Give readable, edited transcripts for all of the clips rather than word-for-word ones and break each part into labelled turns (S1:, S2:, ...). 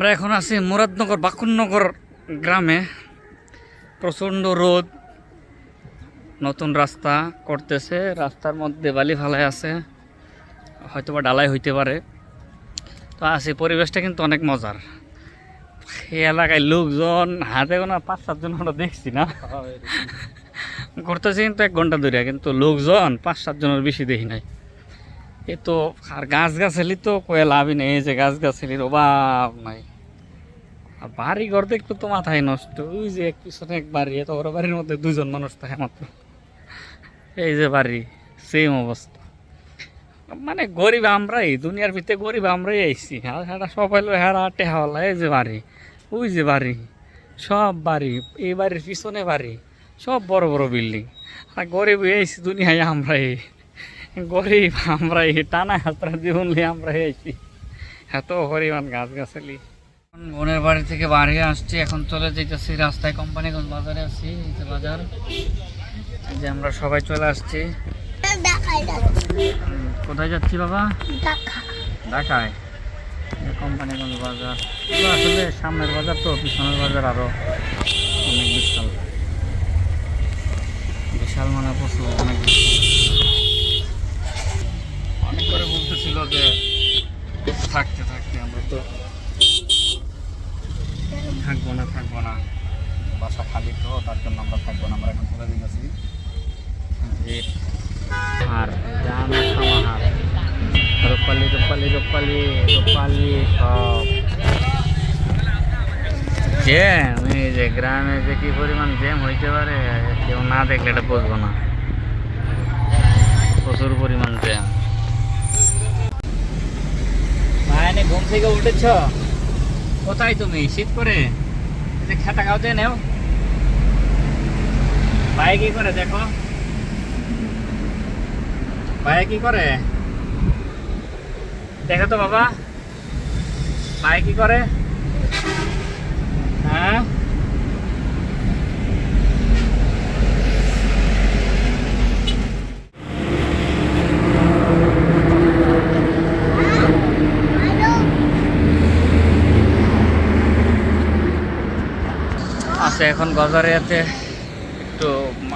S1: আমরা এখন আছি মুরাদনগর বাকুননগর গ্রামে। প্রচণ্ড রোদ, নতুন রাস্তা করতেছে, রাস্তার মধ্যে বালি ফালাই আছে, হয়তোবা ডালাই হইতে পারে। তো আছি, পরিবেশটা কিন্তু অনেক মজার। এই এলাকায় লোকজন হাতে গোনা 5-7 জন আমরা দেখছি না, ঘুরতেছি কিন্তু 1 ঘন্টা ধরে, কিন্তু লোকজন 5-7 জনের বেশি দেখি নাই। এ তো আর গাছগাছালি তো কয়ে লাভই নেই, এই যে গাছগাছালির অভাব নাই। আর বাড়ি ঘর দেখতে তো মাথায় নষ্ট। ওই যে পিছনে এক বাড়ি, এত বড় বাড়ির মধ্যে 2 জন মানুষ থাকে মাত্র। এই যে বাড়ি, সেম অবস্থা। মানে গরিব আমরাই, দুনিয়ার ভিতরে গরিব আমরাই আইছি। আর হ্যাঁ সব হইলো হেরা টেহাওয়ালা। এই যে বাড়ি, ওই যে বাড়ি, সব বাড়ি, এই বাড়ির পিছনে বাড়ি, সব বড় বড় বিল্ডিং। আর গরিব আইছি দুনিয়ায় আমরাই, গরিব আমরাই, টানা হাতরা জীবন নিয়ে আমরাই আইছি। এত পরিমাণ গাছগাছালি। বোনের বাড়ি থেকে বাড়ি আসছি, এখন চলে যেতেছি রাস্তায়, কোম্পানিগঞ্জ বাজারে আছি। এই যে বাজার, এই যে আমরা সবাই চলে আসছি। কোথায় যাচ্ছি বাবা? ঢাকায়। কোম্পানিগঞ্জ বাজার আসলে সামনের বাজার, তো পিছনের বাজার আরো অনেক বিশাল বিশাল, মানে প্রচুর অনেক বিশাল। অনেক করে বলতেছিল যে থাকতে থাকতে আমরা তো থাকবো না, বাসা খালি, তো তার জন্য আমরা থাকবো না। আমরা এখন চলে দিয়েছি আর সমাহার রূপালি রূপালি রূপালি রূপালি সব জ্যাম। এই যে গ্রামে যে কি পরিমাণ জ্যাম হইতে পারে, কেউ না দেখলে এটা বুঝবো না। প্রচুর পরিমাণ জ্যাম। ভাইনে ঘুম থেকে উঠেছ? কোথায় তুমি? শীত করে যে খেতা খাওয়াতে নেও। ভাই কি করে দেখো, ভাই কি করে দেখো তো বাবা, ভাই কি করে? হ্যাঁ আছে এখন গজারিয়াতে। একটু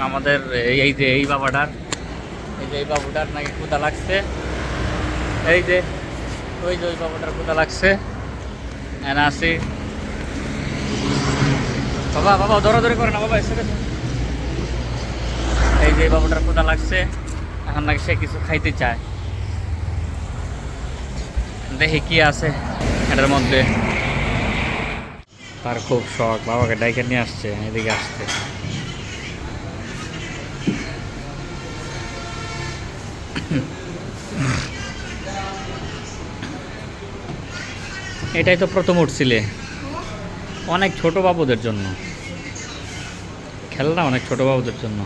S1: আমাদের এই যে এই বাবাটার, এই বাবুটার নাকি ক্ষুধা লাগছে। এই যে ওই বাবুটার ক্ষুধা লাগছে। এনে আসি। বাবা দৌড়াদৌড়ি করে না বাবা, এসে গেছে। এই যে বাবুটার ক্ষুধা লাগছে, এখন নাকি সে কিছু খাইতে চায়। দেখি কি আছে এটার মধ্যে। তার খুব শখ, বাবাকে ডাইকে নিয়ে আসছে এদিকে আসতে। এটাই তো প্রথম উঠছিলে, অনেক ছোট বাবুদের জন্য খেলনা, অনেক ছোট বাবুদের জন্য।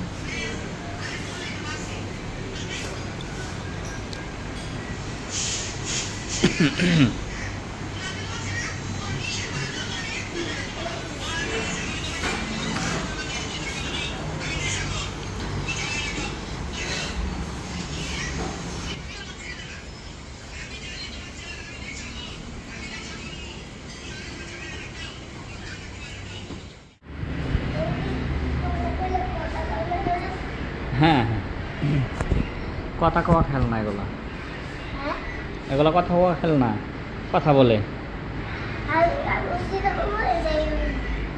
S1: হ্যাঁ হ্যাঁ, কথা কওয়া খেলনা এগুলো, এগুলো কথা কওয়া খেলনা, কথা বলে।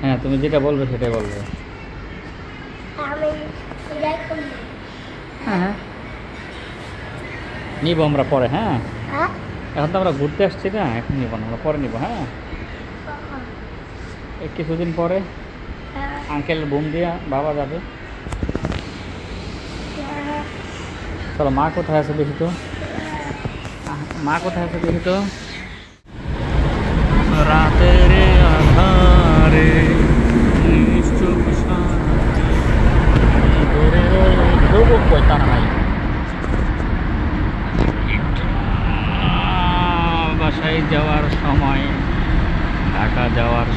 S1: হ্যাঁ তুমি যেটা বলবে সেটাই বলবে। হ্যাঁ হ্যাঁ নিব আমরা পরে। হ্যাঁ এখন তো আমরা ঘুরতে আসছি না, এখন নিব না, আমরা পরে নিব। হ্যাঁ এই কিছুদিন পরে আঙ্কেল বুম দিয়া বাবা যাবে। চলো, মা কোথায় আছে দেখি তো, মা কোথায় আছে দেখি তো। রাতের আধারে বাসায় যাওয়ার সময়, ঢাকা যাওয়ার